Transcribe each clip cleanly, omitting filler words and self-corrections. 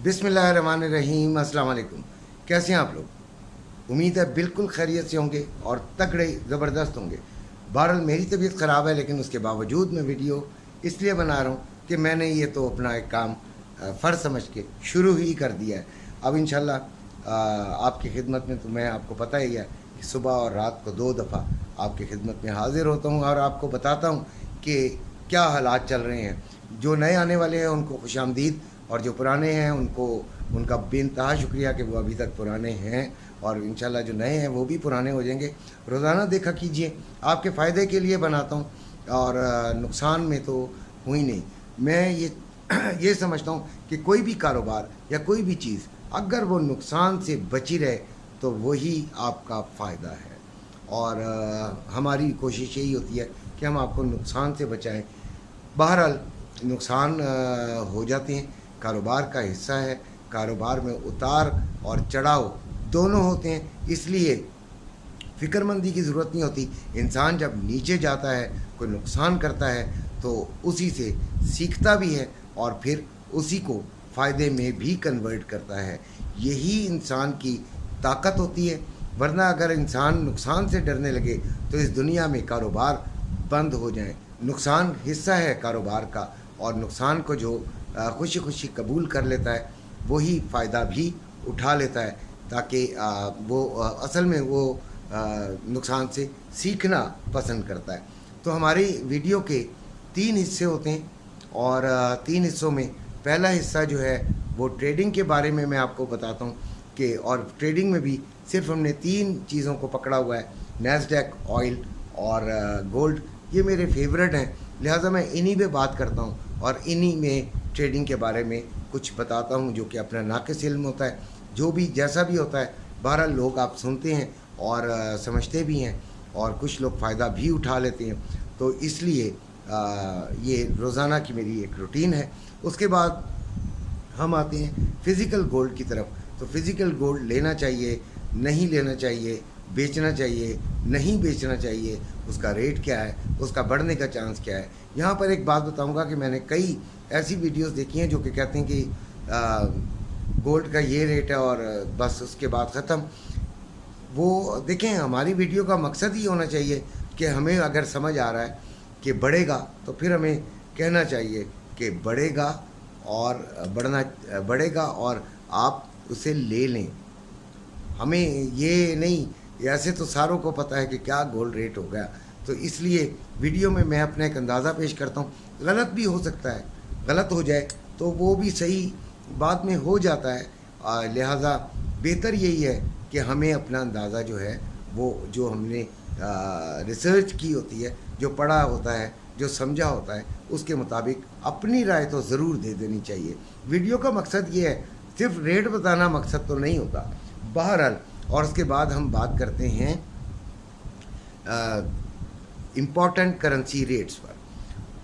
बिस्मिल्लाहिर्रहमानिर्रहीम। अस्सलाम वालेकुम। कैसे हैं आप लोग? उम्मीद है बिल्कुल खैरियत से होंगे और तगड़े ज़बरदस्त होंगे। बहरहाल मेरी तबीयत ख़राब है, लेकिन उसके बावजूद मैं वीडियो इसलिए बना रहा हूँ कि मैंने ये तो अपना एक काम फ़र्ज समझ के शुरू ही कर दिया है। अब इंशाल्लाह आपकी खिदमत में, तो मैं आपको पता ही है कि सुबह और रात को 2 दफ़ा आपकी खिदमत में हाज़िर होता हूँ और आपको बताता हूँ कि क्या हालात चल रहे हैं। जो नए आने वाले हैं उनको खुशामदीद, और जो पुराने हैं उनको उनका बेइंतहा शुक्रिया कि वो अभी तक पुराने हैं, और इंशाल्लाह जो नए हैं वो भी पुराने हो जाएंगे। रोज़ाना देखा कीजिए, आपके फ़ायदे के लिए बनाता हूँ और नुकसान में तो हुई नहीं। मैं ये समझता हूँ कि कोई भी कारोबार या कोई भी चीज़ अगर वो नुकसान से बची रहे तो वही आपका फ़ायदा है। और हमारी कोशिश यही होती है कि हम आपको नुकसान से बचाएं। बहरहाल नुकसान हो जाते हैं, कारोबार का हिस्सा है। कारोबार में उतार और चढ़ाव दोनों होते हैं, इसलिए फ़िक्रमंदी की ज़रूरत नहीं होती। इंसान जब नीचे जाता है, कोई नुकसान करता है, तो उसी से सीखता भी है और फिर उसी को फ़ायदे में भी कन्वर्ट करता है। यही इंसान की ताकत होती है। वरना अगर इंसान नुकसान से डरने लगे तो इस दुनिया में कारोबार बंद हो जाए। नुकसान हिस्सा है कारोबार का, और नुकसान को जो खुशी खुशी कबूल कर लेता है वही फ़ायदा भी उठा लेता है, ताकि वो असल में वो नुकसान से सीखना पसंद करता है। तो हमारी वीडियो के 3 हिस्से होते हैं, और 3 हिस्सों में पहला हिस्सा जो है वो ट्रेडिंग के बारे में मैं आपको बताता हूँ कि, और ट्रेडिंग में भी सिर्फ हमने 3 चीज़ों को पकड़ा हुआ है, नैस्डैक, ऑयल और गोल्ड। ये मेरे फेवरेट हैं, लिहाजा मैं इन्हीं पे बात करता हूँ और इन्हीं में ट्रेडिंग के बारे में कुछ बताता हूँ, जो कि अपना नाक़िस इल्म होता है। जो भी जैसा भी होता है, बहरहाल लोग आप सुनते हैं और समझते भी हैं, और कुछ लोग फ़ायदा भी उठा लेते हैं। तो इसलिए ये रोज़ाना की मेरी एक रूटीन है। उसके बाद हम आते हैं फ़िज़िकल गोल्ड की तरफ। तो फ़िज़िकल गोल्ड लेना चाहिए, नहीं लेना चाहिए, बेचना चाहिए, नहीं बेचना चाहिए, उसका रेट क्या है, उसका बढ़ने का चांस क्या है। यहाँ पर एक बात बताऊँगा कि मैंने कई ऐसी वीडियोस देखी हैं जो कि कहते हैं कि गोल्ड का ये रेट है और बस उसके बाद ख़त्म। वो देखें, हमारी वीडियो का मकसद ही होना चाहिए कि हमें अगर समझ आ रहा है कि बढ़ेगा तो फिर हमें कहना चाहिए कि बढ़ेगा और बढ़ेगा और आप उसे ले लें। हमें ये नहीं, ऐसे तो सारों को पता है कि क्या गोल्ड रेट हो गया। तो इसलिए वीडियो में मैं अपना एक अंदाज़ा पेश करता हूँ। गलत भी हो सकता है, गलत हो जाए तो वो भी सही बाद में हो जाता है। लिहाजा बेहतर यही है कि हमें अपना अंदाज़ा जो है, वो जो हमने रिसर्च की होती है, जो पढ़ा होता है, जो समझा होता है, उसके मुताबिक अपनी राय तो ज़रूर दे देनी चाहिए। वीडियो का मकसद ये है, सिर्फ रेट बताना मकसद तो नहीं होता। बहरहाल, और उसके बाद हम बात करते हैं इम्पॉर्टेंट करेंसी रेट्स पर।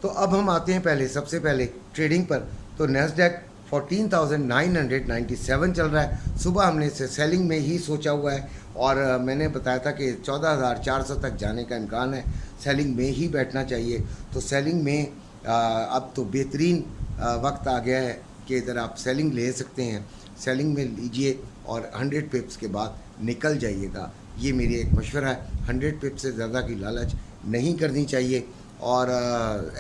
तो अब हम आते हैं सबसे पहले ट्रेडिंग पर। तो नैस्डैक 14,997 चल रहा है। सुबह हमने इसे सेलिंग में ही सोचा हुआ है, और मैंने बताया था कि 14,400 तक जाने का इम्कान है, सेलिंग में ही बैठना चाहिए। तो सेलिंग में अब तो बेहतरीन वक्त आ गया है कि इधर आप सेलिंग ले सकते हैं। सेलिंग में लीजिए और 100 पिप्स के बाद निकल जाइएगा। ये मेरी एक मशवरा है। 100 पिप्स से ज़्यादा की लालच नहीं करनी चाहिए। और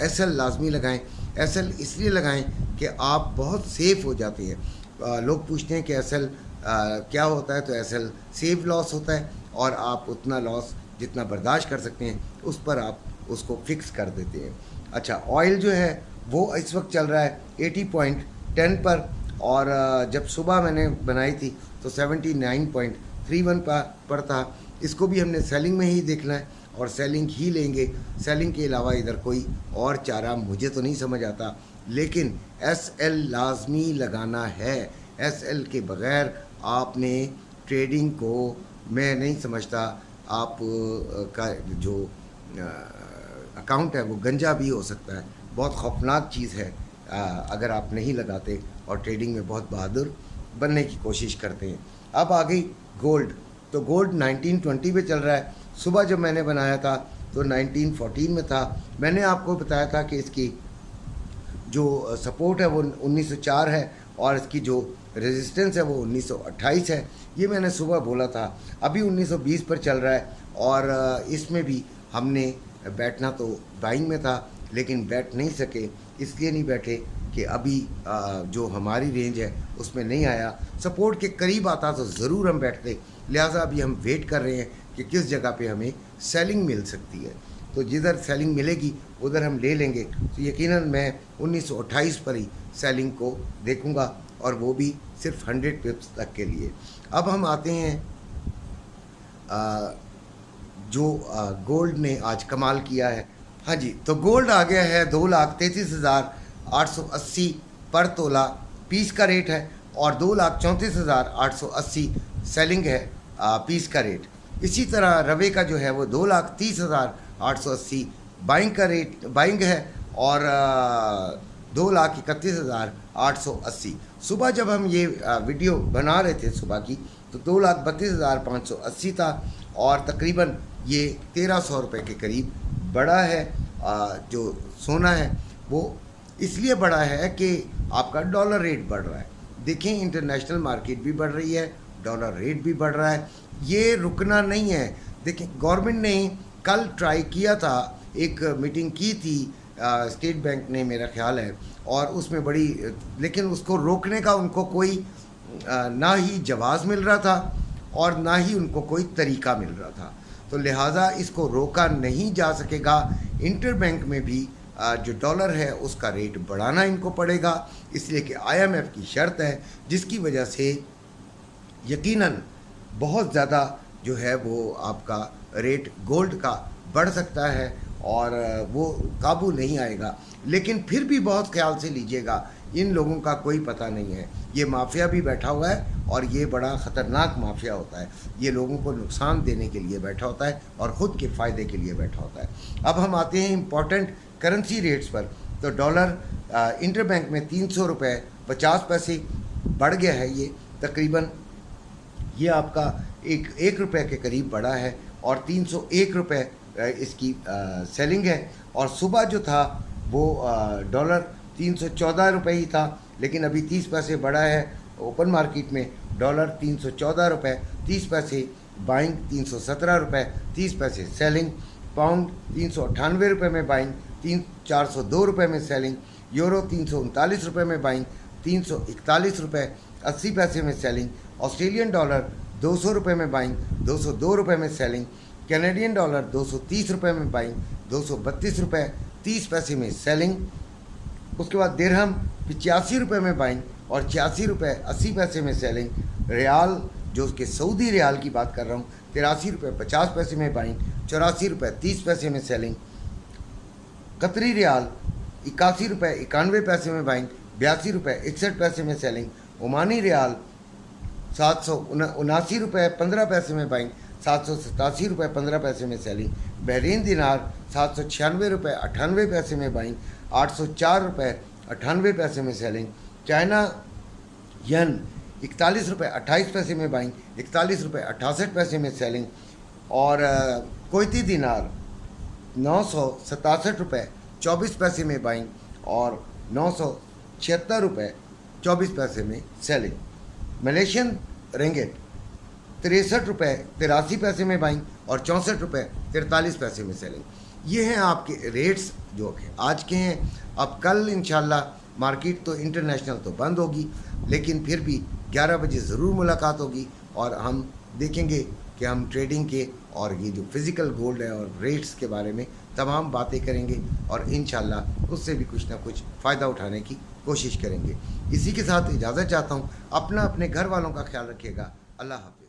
एसएल लाजमी लगाएं। एसएल इसलिए लगाएं कि आप बहुत सेफ़ हो जाते हैं। लोग पूछते हैं कि एसएल क्या होता है, तो एसएल सेव लॉस होता है, और आप उतना लॉस जितना बर्दाश्त कर सकते हैं उस पर आप उसको फिक्स कर देते हैं। अच्छा, ऑयल जो है वो इस वक्त चल रहा है 80.10 पर, और जब सुबह मैंने बनाई थी तो 79.31 पर था। इसको भी हमने सेलिंग में ही देखना है और सेलिंग ही लेंगे। सेलिंग के अलावा इधर कोई और चारा मुझे तो नहीं समझ आता, लेकिन एसएल लाजमी लगाना है। एसएल के बग़ैर आपने ट्रेडिंग को, मैं नहीं समझता, आप का जो अकाउंट है वो गंजा भी हो सकता है। बहुत खौफनाक चीज़ है अगर आप नहीं लगाते और ट्रेडिंग में बहुत बहादुर बनने की कोशिश करते हैं। अब आ गई गोल्ड। तो गोल्ड 1920 पे चल रहा है। सुबह जब मैंने बनाया था तो 1914 में था। मैंने आपको बताया था कि इसकी जो सपोर्ट है वो 1904 है, और इसकी जो रेजिस्टेंस है वो 1928 है। ये मैंने सुबह बोला था। अभी 1920 पर चल रहा है और इसमें भी हमने बैठना तो बाइंग में था लेकिन बैठ नहीं सके। इसलिए नहीं बैठे कि अभी जो हमारी रेंज है उसमें नहीं आया। सपोर्ट के करीब आता तो ज़रूर हम बैठते। लिहाजा अभी हम वेट कर रहे हैं कि किस जगह पे हमें सेलिंग मिल सकती है। तो जिधर सेलिंग मिलेगी उधर हम ले लेंगे। तो यकीनन मैं 1928 पर ही सेलिंग को देखूंगा और वो भी सिर्फ 100 पिप्स तक के लिए। अब हम आते हैं जो गोल्ड ने आज कमाल किया है। हाँ जी, तो गोल्ड आ गया है 2,33,880 पर तोला पीस का रेट है और 2,34,880 सेलिंग है पीस का रेट। इसी तरह रवे का जो है वो 2,30,880 बाइंग है और 2,31,880। सुबह जब हम ये वीडियो बना रहे थे सुबह की तो 2,32,580 था और तकरीबन ये 1,300 रुपये के करीब बढ़ा है। जो सोना है वो इसलिए बढ़ा है कि आपका डॉलर रेट बढ़ रहा है। देखें, इंटरनेशनल मार्केट भी बढ़ रही है, डॉलर रेट भी बढ़ रहा है, ये रुकना नहीं है। देखें, गवर्नमेंट ने कल ट्राई किया था, एक मीटिंग की थी स्टेट बैंक ने मेरा ख्याल है, और उसमें बड़ी, लेकिन उसको रोकने का उनको कोई ना ही जवाब मिल रहा था और ना ही उनको कोई तरीका मिल रहा था। तो लिहाजा इसको रोका नहीं जा सकेगा। इंटर बैंक में भी जो डॉलर है उसका रेट बढ़ाना इनको पड़ेगा, इसलिए कि IMF की शर्त है, जिसकी वजह से यकीनन बहुत ज़्यादा जो है वो आपका रेट गोल्ड का बढ़ सकता है और वो काबू नहीं आएगा। लेकिन फिर भी बहुत ख्याल से लीजिएगा, इन लोगों का कोई पता नहीं है। ये माफिया भी बैठा हुआ है और ये बड़ा ख़तरनाक माफिया होता है। ये लोगों को नुकसान देने के लिए बैठा होता है और ख़ुद के फ़ायदे के लिए बैठा होता है। अब हम आते हैं इम्पॉर्टेंट करेंसी रेट्स पर। तो डॉलर इंटर बैंक में 300 रुपये 50 पैसे बढ़ गया है। ये तकरीबन ये आपका एक रुपये के करीब बढ़ा है और 301 रुपये इसकी सेलिंग है। और सुबह जो था वो डॉलर 314 रुपये ही था, लेकिन अभी 30 पैसे बढ़ा है। ओपन मार्केट में डॉलर 314 रुपये 30 पैसे बाइंग, 317 रुपये 30 पैसे सेलिंग। पाउंड 398 रुपये में बाइंग, 402 रुपये में सेलिंग। यूरो 339 रुपये में बाइंग, 341 रुपये 80 पैसे में सेलिंग। ऑस्ट्रेलियन डॉलर 200 रुपये में बाइंग, 202 रुपये में सेलिंग। कैनेडियन डॉलर 230 रुपये में बाइंग, 232 रुपये 30 पैसे में सेलिंग। उसके बाद दिरहम 85 रुपये में बाइंग और 86 रुपये 80 पैसे में सेलिंग। रियाल, जो उसके सऊदी रियाल की बात कर रहा हूँ, 83 रुपये 50 पैसे में बाइंग, 84 रुपये 30 पैसे में सेलिंग। कतरी रियाल 81 रुपये 91 पैसे में बाइंग, 82 रुपये 61 पैसे में सेलिंग। ओमानी रियाल 779 रुपये 15 पैसे में बाइंग, 787 रुपये 15 पैसे में सेलिंग। बहरीन दिनार 796 रुपये 98 पैसे में बाइंग, 804 रुपये 98 पैसे में सेलिंग। चाइना यन 41 रुपये 28 पैसे में बाइंग, 41 रुपये 68 पैसे में सेलिंग। और कुवैती दिनार 967 रुपये 24 पैसे में बाइंग और 976 रुपये 24 पैसे में सेलिंग। मलेशियन रिंगिट 63 रुपये 83 पैसे में बाइंग और 64 रुपये 43 पैसे में सेलिंग। ये हैं आपके रेट्स जो कि आज के हैं। अब कल इंशाल्लाह मार्केट तो इंटरनेशनल तो बंद होगी, लेकिन फिर भी 11 बजे ज़रूर मुलाकात होगी और हम देखेंगे कि हम ट्रेडिंग के और ये जो फिज़िकल गोल्ड है और रेट्स के बारे में तमाम बातें करेंगे और इंशाल्लाह उससे भी कुछ ना कुछ फ़ायदा उठाने की कोशिश करेंगे। इसी के साथ इजाज़त चाहता हूँ। अपना अपने घर वालों का ख्याल रखिएगा। अल्लाह हाफ़िज़।